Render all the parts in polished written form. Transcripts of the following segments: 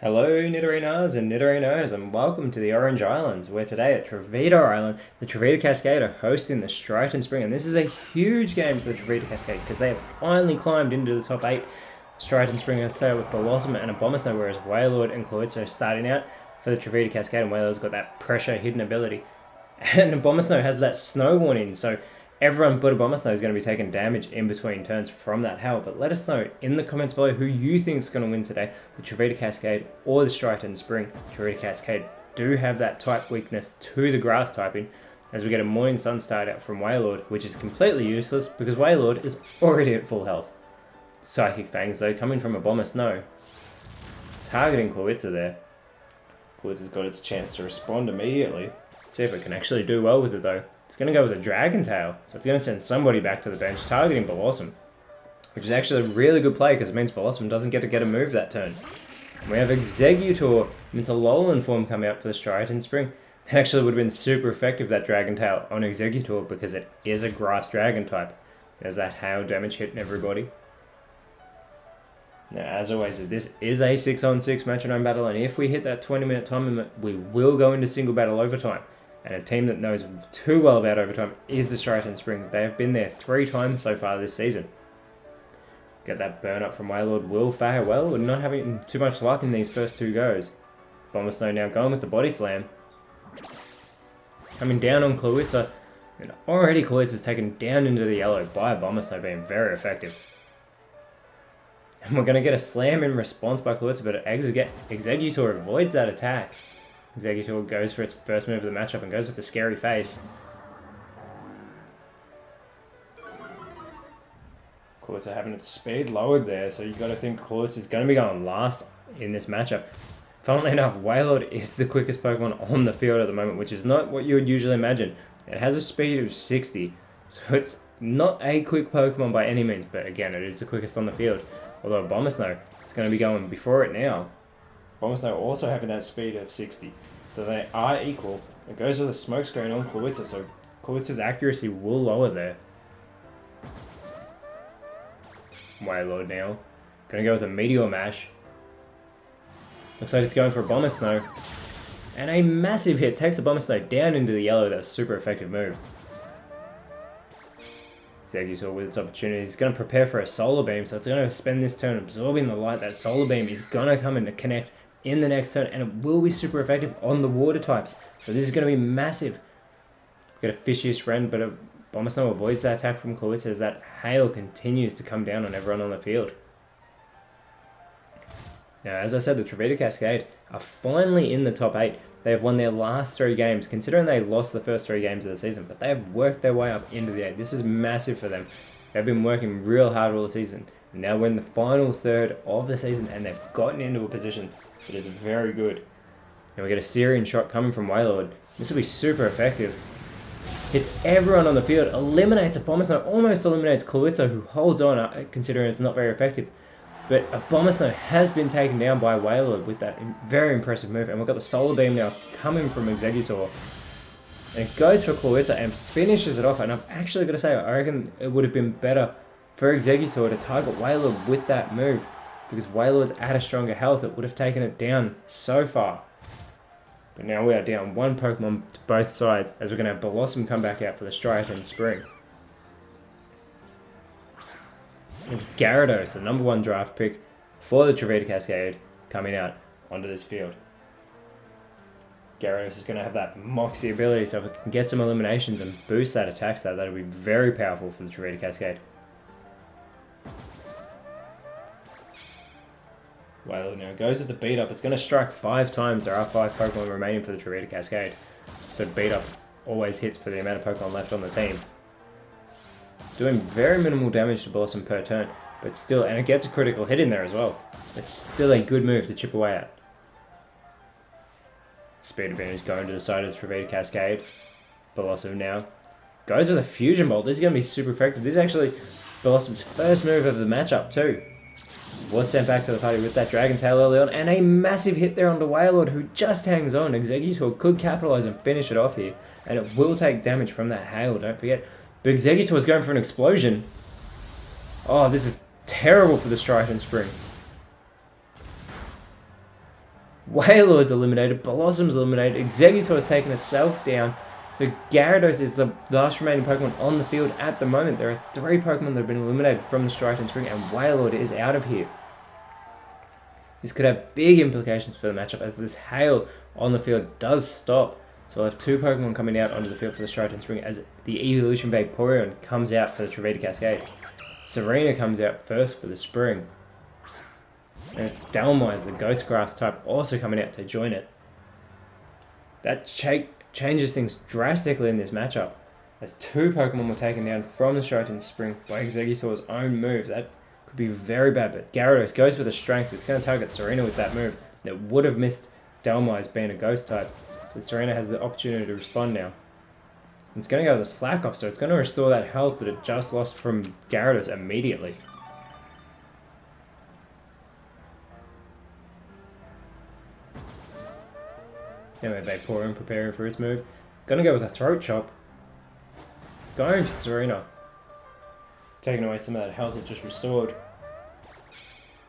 Hello Nidorinas and Nidorinos and welcome to the Orange Islands. We're today at Trovita Island. The Trovita Cascade are hosting the Striaton Spring, and this is a huge game for the Trovita Cascade because they have finally climbed into the top 8. Striaton Spring are set with Blossom and Abomasnow, whereas Wailord and Cluitza are starting out for the Trovita Cascade, and Wailord's got that pressure hidden ability. And Abomasnow has that snow warning, so everyone but Abomasnow is going to be taking damage in between turns from that hail. But let us know in the comments below who you think is going to win today, the Trovita Cascade or the Striaton Spring. Trovita Cascade do have that type weakness to the grass typing, as we get a Morning Sun start out from Wailord, which is completely useless because Wailord is already at full health. Psychic Fangs though, coming from Abomasnow, targeting Cluitza there. Cluitza's got its chance to respond immediately. See if it can actually do well with it though. It's going to go with a Dragon Tail, so it's going to send somebody back to the bench, targeting Blossom, which is actually a really good play because it means Blossom doesn't get a move that turn. And we have Exeggutor into Alolan form come out for the Striaton Spring. That actually would have been super effective, that Dragon Tail on Exeggutor, because it is a Grass Dragon type. There's that hail damage hitting everybody. Now, as always, this is a 6-on-6 Metronome battle, and if we hit that 20-minute time limit, we will go into single battle overtime. And a team that knows too well about overtime is the Striaton Spring. They have been there 3 times so far this season. Get that burn up from Wailord will fare well. We're not having too much luck in these first 2 goes. Abomasnow now going with the Body Slam. Coming down on Cluitza. And already Cluitza's taken down into the yellow by Abomasnow, being very effective. And we're going to get a slam in response by Cluitza, but Exeggutor avoids that attack. Exeggutor goes for its first move of the matchup and goes with the scary face. Cluitza having its speed lowered there, so you got to think Cluitza is going to be going last in this matchup. Funnily enough, Wailord is the quickest Pokemon on the field at the moment, which is not what you would usually imagine. It has a speed of 60, so it's not a quick Pokemon by any means, but again, it is the quickest on the field. Although Abomasnow is going to be going before it now. Abomasnow also having that speed of 60, so they are equal. It goes with a smokescreen on Cluitza, so Cluitza's accuracy will lower there. Wailord now, gonna go with a Meteor Mash. Looks like it's going for Abomasnow, and a massive hit takes Abomasnow down into the yellow. That's a super effective move. Exeggutor with its opportunity is going to prepare for a Solar Beam, so it's going to spend this turn absorbing the light. That Solar Beam is going to come in to connect in the next turn, and it will be super effective on the water types. So this is going to be massive. We've got a Fishious Wren, but Abomasnow avoids that attack from Cluitza as that hail continues to come down on everyone on the field. Now, as I said, the Trovita Cascade are finally in the top 8. They have won their last 3 games, considering they lost the first 3 games of the season, but they have worked their way up into the 8. This is massive for them. They've been working real hard all the season. And now we're in the final third of the season, and they've gotten into a position that is very good. And we get a Syrian shot coming from Wailord. This will be super effective. Hits everyone on the field, eliminates Abomasnow, almost eliminates Cluitza, who holds on, considering it's not very effective. But Abomasnow has been taken down by Wailord with that very impressive move. And we've got the Solar Beam now coming from Exeggutor. And it goes for Cluitza and finishes it off. And I'm actually going to say, I reckon it would have been better for Exeggutor to target Wailord with that move. Because Wailord's at a stronger health, it would have taken it down so far. But now we are down 1 Pokemon to both sides, as we're going to have Blossom come back out for the Striaton Spring. It's Gyarados, the #1 draft pick for the Trovita Cascade, coming out onto this field. Gyarados is going to have that Moxie ability, so if it can get some eliminations and boost that attack stat, that'll be very powerful for the Trovita Cascade. Wailord now goes with the Beat Up. It's going to strike 5 times. There are 5 Pokemon remaining for the Trovita Cascade, so Beat Up always hits for the amount of Pokemon left on the team. Doing very minimal damage to Blossom per turn, but still, and it gets a critical hit in there as well. It's still a good move to chip away at. Speed advantage going to the side of the Trovita Cascade. Blossom now goes with a Fusion Bolt. This is going to be super effective. This is actually Blossom's first move of the matchup too. Was sent back to the party with that Dragon Tail early on, and a massive hit there onto Wailord, who just hangs on. Exeggutor could capitalize and finish it off here, and it will take damage from that hail, don't forget. But Exeggutor is going for an explosion. Oh, this is terrible for the Striaton Spring. Wailord's eliminated. Blossom's eliminated. Exeggutor's taken itself down. So Gyarados is the last remaining Pokemon on the field at the moment. There are 3 Pokemon that have been eliminated from the Striaton Spring, and Wailord is out of here. This could have big implications for the matchup as this hail on the field does stop. So we'll have 2 Pokemon coming out onto the field for the Striaton Spring as the Evolution Vaporeon comes out for the Trovita Cascade. Serena comes out first for the Spring. And it's Dhelmise, the Ghost Grass type, also coming out to join it. That changes things drastically in this matchup, as 2 Pokemon were taken down from the Striaton Spring by Exeggutor's own move. That could be very bad, but Gyarados goes with a strength. It's going to target Serena with that move. That would have missed Dhelmise being a Ghost type. So Serena has the opportunity to respond now. It's going to go with a Slack Off, so it's going to restore that health that it just lost from Gyarados immediately. Anyway, Vaporeon preparing for its move. Gonna go with a Throat Chop. Going for Serena. Taking away some of that health it just restored.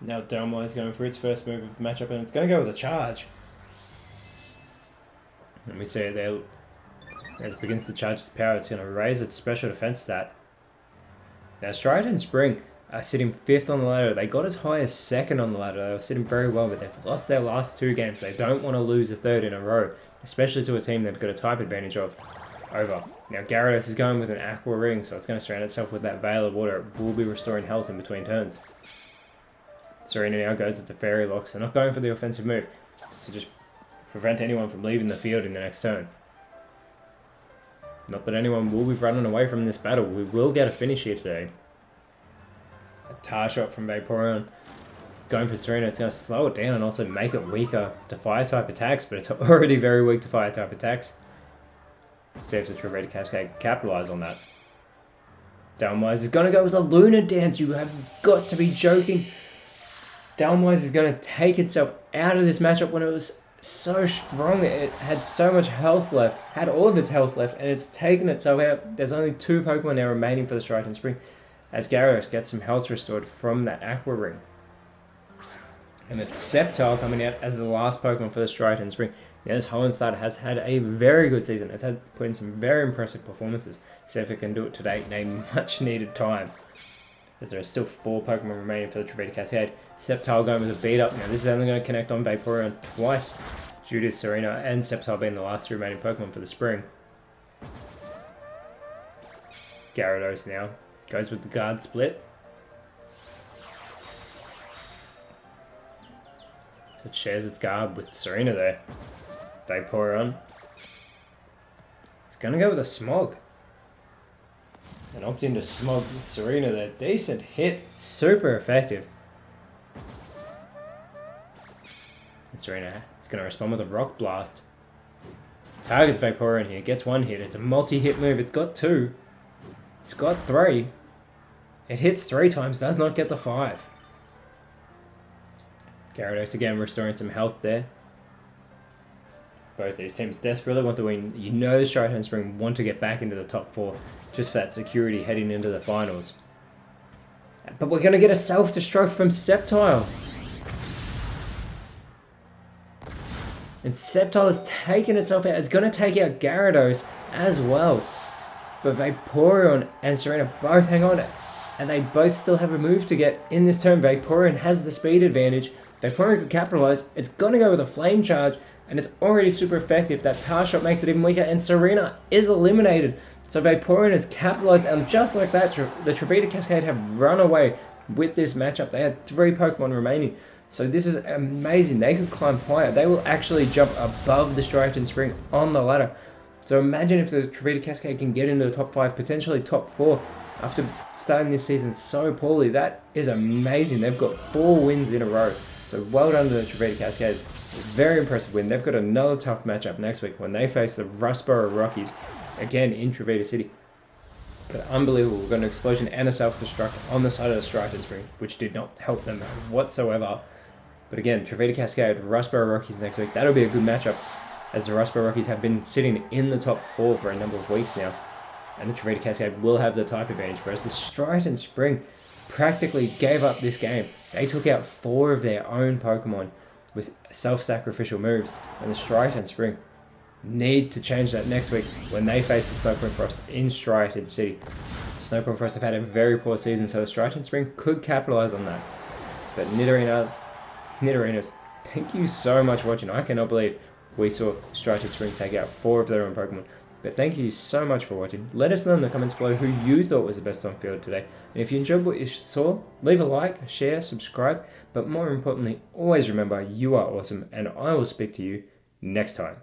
Now Dhelmise going for its first move of the matchup, and it's gonna go with a Charge. And we see it there. As it begins to charge its power, it's gonna raise its special defense stat. Now Striaton Spring are sitting 5th on the ladder. They got as high as 2nd on the ladder. They were sitting very well, but they've lost their last 2 games. They don't want to lose a 3rd in a row, especially to a team they've got a type advantage over. Now Gyarados is going with an Aqua Ring, so it's going to surround itself with that Veil of Water. It will be restoring health in between turns. Serena now goes with the Fairy Lock, so not going for the offensive move. So just prevent anyone from leaving the field in the next turn. Not that anyone will be running away from this battle. We will get a finish here today. A Tar Shot from Vaporeon. Going for Serena, it's going to slow it down and also make it weaker to Fire-type attacks, but it's already very weak to Fire-type attacks. See if the Trovita Cascade can capitalize on that. Dhelmise is going to go with a Lunar Dance. You have got to be joking. Dhelmise is going to take itself out of this matchup when it was so strong. It had so much health left, had all of its health left, and it's taken itself out. There's only 2 Pokemon now remaining for the Striaton Spring, as Gyarados gets some health restored from that Aqua Ring. And it's Sceptile coming out as the last Pokemon for the Striaton Spring. Now this Hoenn has had a very good season. It's had put in some very impressive performances. See if it can do it today in a much needed time, as there are still 4 Pokemon remaining for the Trovita Cascade. Sceptile going with a beat up. Now this is only going to connect on Vaporeon twice, due to Serena and Sceptile being the last 2 remaining Pokemon for the Spring. Gyarados now goes with the Guard Split. So it shares its guard with Serena there. Vaporeon. It's going to go with a Smog. And opt into Smog Serena there. Decent hit. Super effective. And Serena is going to respond with a Rock Blast. Targets Vaporeon here. Gets 1 hit. It's a multi-hit move. It's got 2. It's got 3. It hits 3 times. Does not get the 5. Gyarados again restoring some health there. Both these teams desperately want to win. You know the Striaton Spring want to get back into the top 4 just for that security heading into the finals. But we're going to get a self-destruct from Sceptile. And Sceptile has taken itself out. It's going to take out Gyarados as well. But Vaporeon and Serena both hang on. And they both still have a move to get in this turn. Vaporeon has the speed advantage. Vaporeon can capitalize. It's going to go with a Flame Charge. And it's already super effective. That Tar Shot makes it even weaker. And Serena is eliminated. So Vaporeon has capitalized. And just like that, the Trovita Cascade have run away with this matchup. They had 3 Pokemon remaining. So this is amazing. They could climb higher. They will actually jump above the Striaton Spring on the ladder. So imagine if the Trovita Cascade can get into the top 5, potentially top 4, after starting this season so poorly. That is amazing. They've got 4 wins in a row. So well done to the Trovita Cascade. Very impressive win. They've got another tough matchup next week when they face the Rustboro Rockies, again in Trovita City. But unbelievable. We've got an explosion and a self-destruct on the side of the Striaton Spring, which did not help them whatsoever. But again, Trovita Cascade, Rustboro Rockies next week. That'll be a good matchup, as the Rustboro Rockies have been sitting in the top 4 for a number of weeks now. And the Trovita Cascade will have the type advantage, whereas the Striaton Spring practically gave up this game. They took out 4 of their own Pokemon. with self-sacrificial moves, and the Striaton Spring need to change that next week when they face the Snowpoint Frost in Striaton City. Snowpoint Frost have had a very poor season, so the Striaton Spring could capitalize on that. But Nidorinos, thank you so much for watching. I cannot believe we saw Striaton Spring take out 4 of their own Pokemon. But thank you so much for watching. Let us know in the comments below who you thought was the best on field today. And if you enjoyed what you saw, leave a like, share, subscribe. But more importantly, always remember you are awesome, and I will speak to you next time.